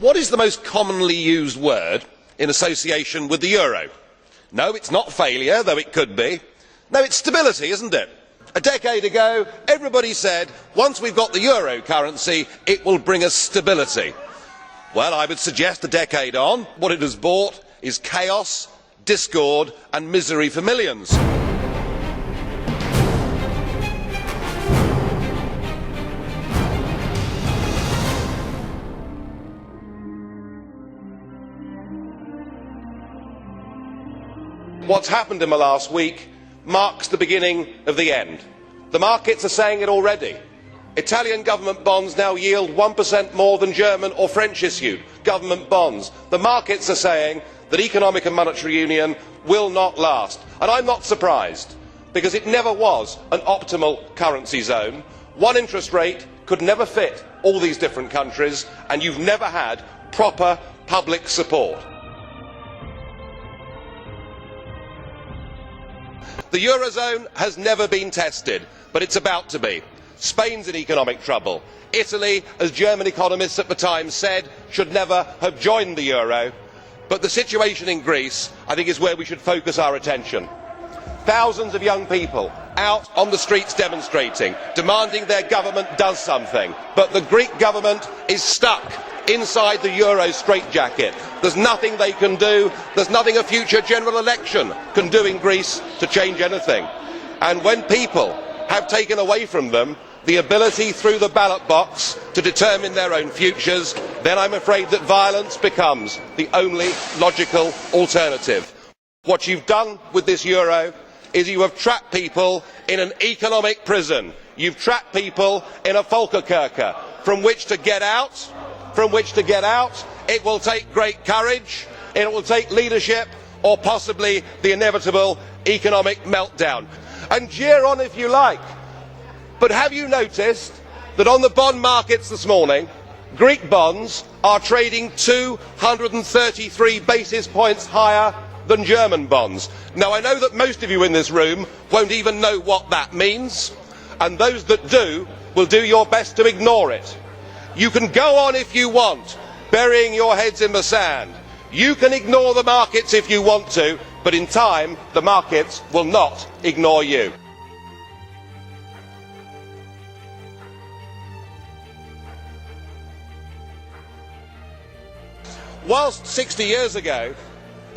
What is the most commonly used word in association with the euro? No, it's not failure, though it could be. No, it's stability, isn't it? A decade ago, everybody said, once we've got the euro currency, it will bring us stability. Well, I would suggest a decade on, what it has brought is chaos, discord and misery for millions. What's happened in the last week marks the beginning of the end. The markets are saying it already. Italian government bonds now yield 1% more than German or French issued government bonds. The markets are saying that economic and monetary union will not last. And I'm not surprised, because it never was an optimal currency zone. One interest rate could never fit all these different countries, and you've never had proper public support. The eurozone has never been tested, but it's about to be. Spain's in economic trouble. Italy, as German economists at the time said, should never have joined the euro. But the situation in Greece, I think, is where we should focus our attention. Thousands of young people out on the streets demonstrating, demanding their government does something. But the Greek government is stuck inside the euro straitjacket. There's nothing they can do. There's nothing a future general election can do in Greece to change anything. And when people have taken away from them the ability through the ballot box to determine their own futures, then I'm afraid that violence becomes the only logical alternative. What you've done with this euro is you have trapped people in an economic prison. You've trapped people in a Volkerkerker from which to get out. It will take great courage, it will take leadership, or possibly the inevitable economic meltdown. And jeer on if you like, but have you noticed that on the bond markets this morning, Greek bonds are trading 233 basis points higher than German bonds? Now, I know that most of you in this room won't even know what that means, and those that do will do your best to ignore it. You can go on if you want, burying your heads in the sand. You can ignore the markets if you want to, but in time the markets will not ignore you. Whilst 60 years ago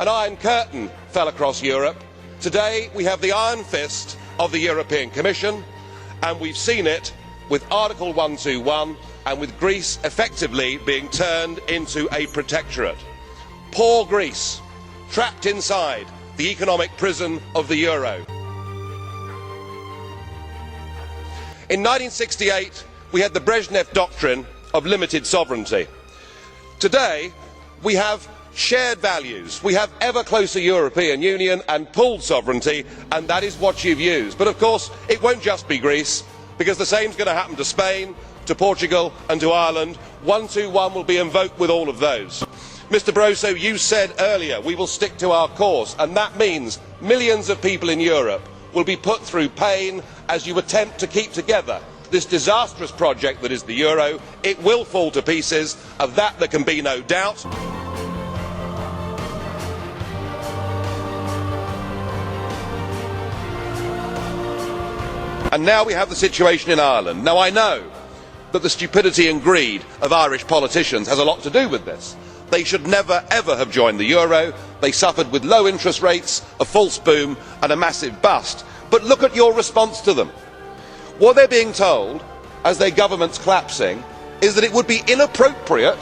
an iron curtain fell across Europe, today we have the iron fist of the European Commission, and we've seen it with Article 121 and with Greece effectively being turned into a protectorate. Poor Greece, trapped inside the economic prison of the euro. In 1968 we had the Brezhnev doctrine of limited sovereignty. Today we have shared values, we have ever closer European Union and pooled sovereignty, and that is what you've used. But of course it won't just be Greece, because the same is going to happen to Spain, to Portugal and to Ireland. 121 will be invoked with all of those. Mr Barroso, you said earlier we will stick to our course, and that means millions of people in Europe will be put through pain as you attempt to keep together this disastrous project that is the euro. It will fall to pieces, of that there can be no doubt. And now we have the situation in Ireland. Now, I know that the stupidity and greed of Irish politicians has a lot to do with this. They should never ever have joined the euro. They suffered with low interest rates, a false boom and a massive bust. But look at your response to them. What they're being told, as their government's collapsing, is that it would be inappropriate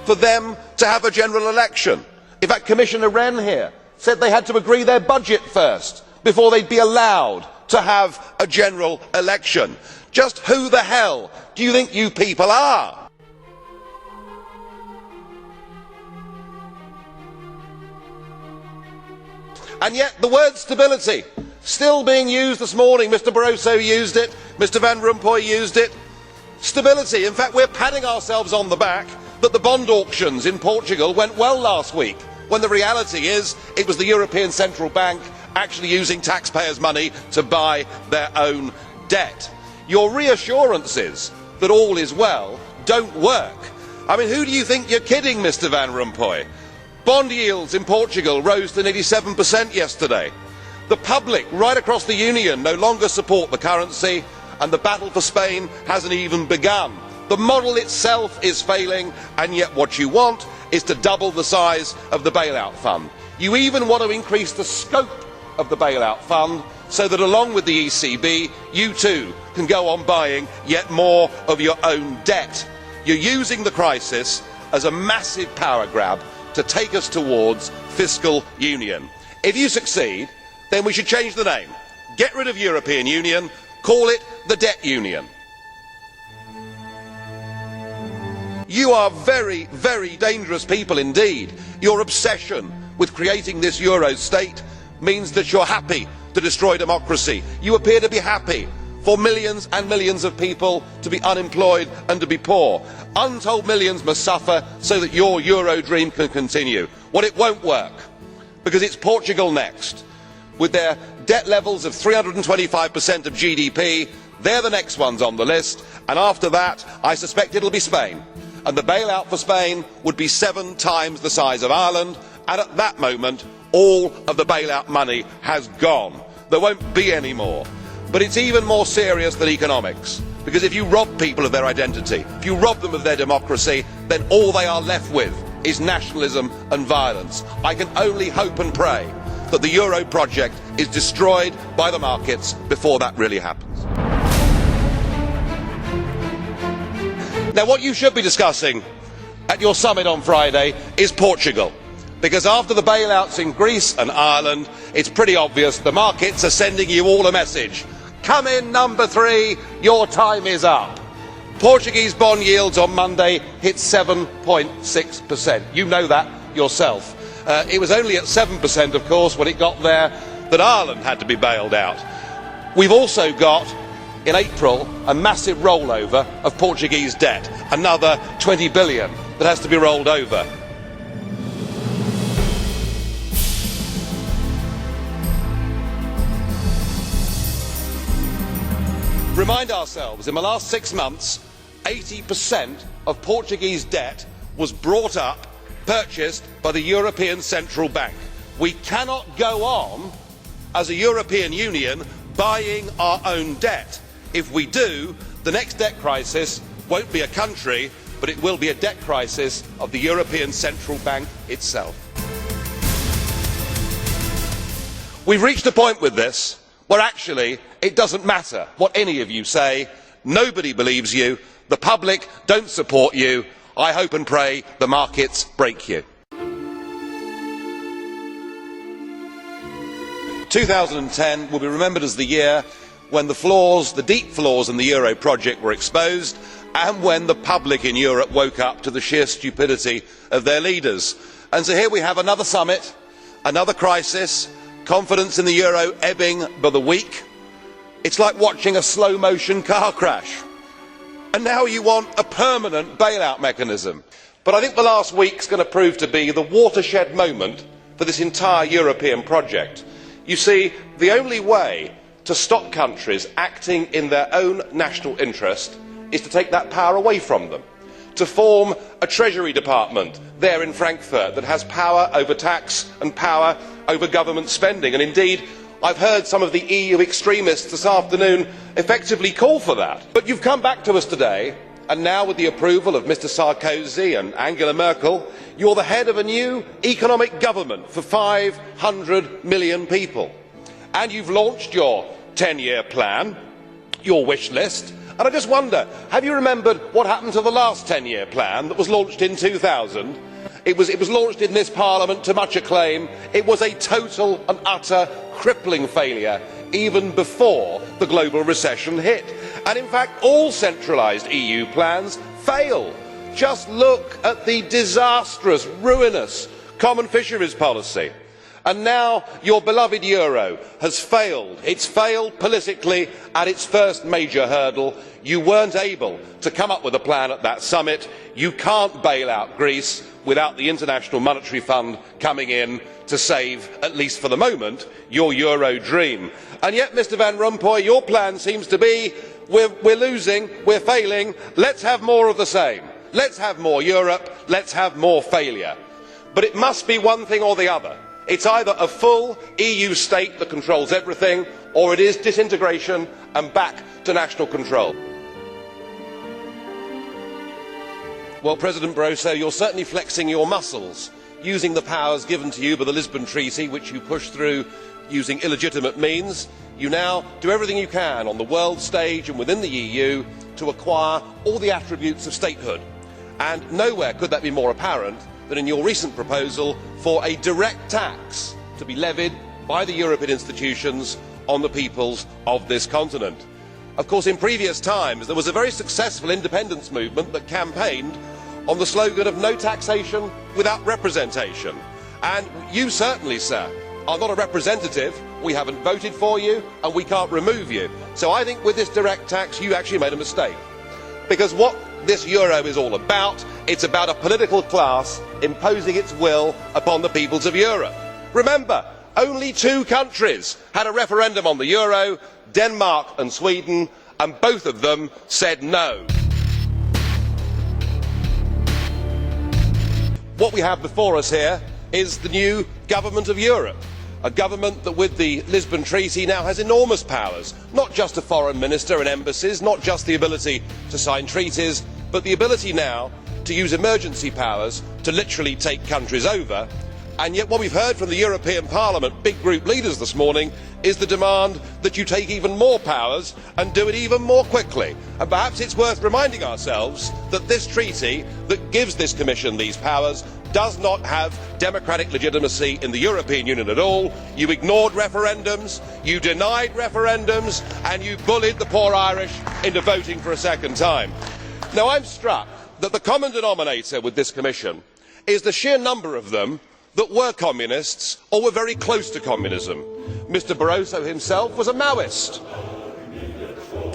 for them to have a general election. In fact, Commissioner Rehn here said they had to agree their budget first before they'd be allowed to have a general election. Just who the hell do you think you people are? And yet the word stability still being used this morning. Mr Barroso used it, Mr Van Rompuy used it. Stability. In fact, we're patting ourselves on the back that the bond auctions in Portugal went well last week, when the reality is it was the European Central Bank actually using taxpayers' money to buy their own debt. Your reassurances that all is well don't work. I mean, who do you think you're kidding, Mr Van Rompuy? Bond yields in Portugal rose to nearly 7% yesterday. The public right across the Union no longer support the currency, and the battle for Spain hasn't even begun. The model itself is failing, and yet what you want is to double the size of the bailout fund. You even want to increase the scope of the bailout fund so that along with the ECB, you too can go on buying yet more of your own debt. You're using the crisis as a massive power grab to take us towards fiscal union. If you succeed, then we should change the name. Get rid of European Union, call it the Debt Union. You are very, very dangerous people indeed. Your obsession with creating this Euro state means that you're happy to destroy democracy. You appear to be happy for millions and millions of people to be unemployed and to be poor. Untold millions must suffer so that your Euro dream can continue. Well, it won't work, because it's Portugal next. With their debt levels of 325% of GDP, they're the next ones on the list, and after that I suspect it'll be Spain. And the bailout for Spain would be 7 times the size of Ireland, and at that moment all of the bailout money has gone. There won't be any more. But it's even more serious than economics, because if you rob people of their identity, if you rob them of their democracy, then all they are left with is nationalism and violence. I can only hope and pray that the Euro project is destroyed by the markets before that really happens. Now, what you should be discussing at your summit on Friday is Portugal, because after the bailouts in Greece and Ireland, it's pretty obvious the markets are sending you all a message. Come in, number 3, your time is up. Portuguese bond yields on Monday hit 7.6%. You know that yourself. It was only at 7%, of course, when it got there that Ireland had to be bailed out. We've also got, in April, a massive rollover of Portuguese debt, another 20 billion that has to be rolled over. Remind ourselves, in the last 6 months, 80% of Portuguese debt was brought up, purchased by the European Central Bank. We cannot go on as a European Union buying our own debt. If we do, the next debt crisis won't be a country, but it will be a debt crisis of the European Central Bank itself. We've reached a point with this where actually it doesn't matter what any of you say. Nobody believes you. The public don't support you. I hope and pray the markets break you. 2010 will be remembered as the year when the flaws, the deep flaws in the Euro project were exposed, and when the public in Europe woke up to the sheer stupidity of their leaders. And so here we have another summit, another crisis, confidence in the euro ebbing by the week. It's like watching a slow motion car crash. And now you want a permanent bailout mechanism. But I think the last week's going to prove to be the watershed moment for this entire European project. You see, the only way to stop countries acting in their own national interest is to take that power away from them, to form a Treasury Department there in Frankfurt that has power over tax and power over government spending. And indeed, I've heard some of the EU extremists this afternoon effectively call for that. But you've come back to us today, and now with the approval of Mr Sarkozy and Angela Merkel, you're the head of a new economic government for 500 million people. And you've launched your 10-year plan, your wish list. And I just wonder, have you remembered what happened to the last 10-year plan that was launched in 2000? It was launched in this Parliament to much acclaim. It was a total and utter crippling failure even before the global recession hit. And in fact, all centralised EU plans fail. Just look at the disastrous, ruinous common fisheries policy. And now your beloved euro has failed. It's failed politically at its first major hurdle. You weren't able to come up with a plan at that summit. You can't bail out Greece without the International Monetary Fund coming in to save, at least for the moment, your euro dream. And yet, Mr Van Rompuy, your plan seems to be we're losing, we're failing, let's have more of the same. let's have more Europe, let's have more failure. But it must be one thing or the other. It's either a full EU state that controls everything, or it is disintegration and back to national control. Well, President Barroso, you're certainly flexing your muscles, using the powers given to you by the Lisbon Treaty, which you pushed through using illegitimate means. You now do everything you can on the world stage and within the EU to acquire all the attributes of statehood. And nowhere could that be more apparent than in your recent proposal for a direct tax to be levied by the European institutions on the peoples of this continent. Of course, in previous times there was a very successful independence movement that campaigned on the slogan of no taxation without representation. And you certainly, sir, are not a representative. We haven't voted for you and we can't remove you. So I think with this direct tax you actually made a mistake. Because what this euro is all about, it's about a political class imposing its will upon the peoples of Europe. Remember, only 2 countries had a referendum on the euro, Denmark and Sweden, and both of them said no. What we have before us here is the new government of Europe. A government that with the Lisbon Treaty now has enormous powers, not just a foreign minister and embassies, not just the ability to sign treaties, but the ability now to use emergency powers to literally take countries over. And yet what we've heard from the European Parliament big group leaders this morning is the demand that you take even more powers and do it even more quickly. And perhaps it's worth reminding ourselves that this treaty that gives this Commission these powers does not have democratic legitimacy in the European Union at all. You ignored referendums, you denied referendums, and you bullied the poor Irish into voting for a second time. Now I'm struck that the common denominator with this Commission is the sheer number of them that were communists or were very close to communism. Mr Barroso himself was a Maoist.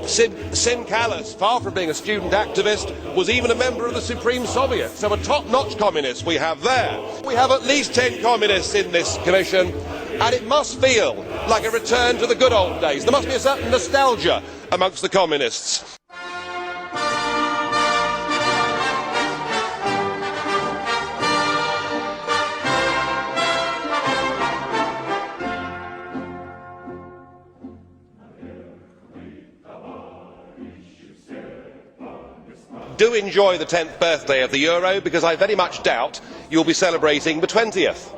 Sim Kallas, far from being a student activist, was even a member of the Supreme Soviet. So a top-notch communist we have there. We have at least 10 communists in this Commission, and it must feel like a return to the good old days. There must be a certain nostalgia amongst the communists. Do enjoy the 10th birthday of the euro, because I very much doubt you'll be celebrating the 20th.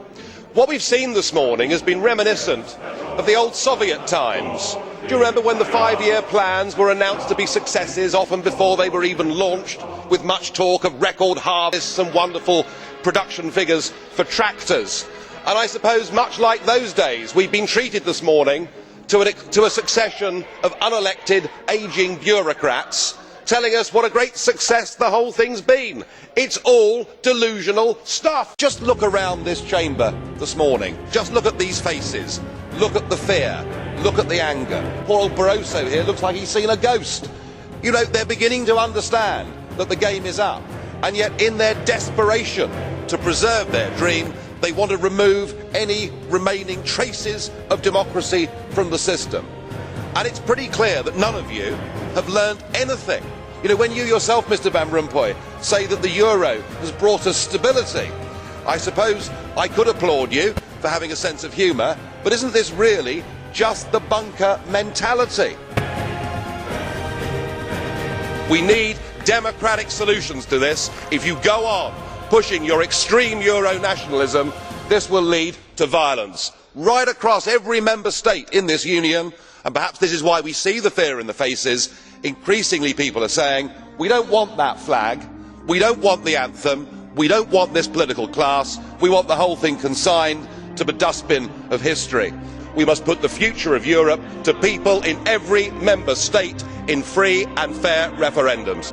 What we've seen this morning has been reminiscent of the old Soviet times. Do you remember when the 5-year plans were announced to be successes, often before they were even launched, with much talk of record harvests and wonderful production figures for tractors? And I suppose, much like those days, we've been treated this morning to a succession of unelected, ageing bureaucrats telling us what a great success the whole thing's been. It's all delusional stuff. Just look around this chamber this morning. Just look at these faces. Look at the fear. Look at the anger. Poor old Barroso here looks like he's seen a ghost. You know, they're beginning to understand that the game is up. And yet in their desperation to preserve their dream, they want to remove any remaining traces of democracy from the system. And it's pretty clear that none of you have learned anything. You know, when you yourself, Mr Van Rompuy, say that the euro has brought us stability, I suppose I could applaud you for having a sense of humour, but isn't this really just the bunker mentality? We need democratic solutions to this. If you go on pushing your extreme euro nationalism, this will lead to violence right across every member state in this union. And perhaps this is why we see the fear in the faces. Increasingly people are saying, we don't want that flag, we don't want the anthem, we don't want this political class, we want the whole thing consigned to the dustbin of history. We must put the future of Europe to people in every member state in free and fair referendums.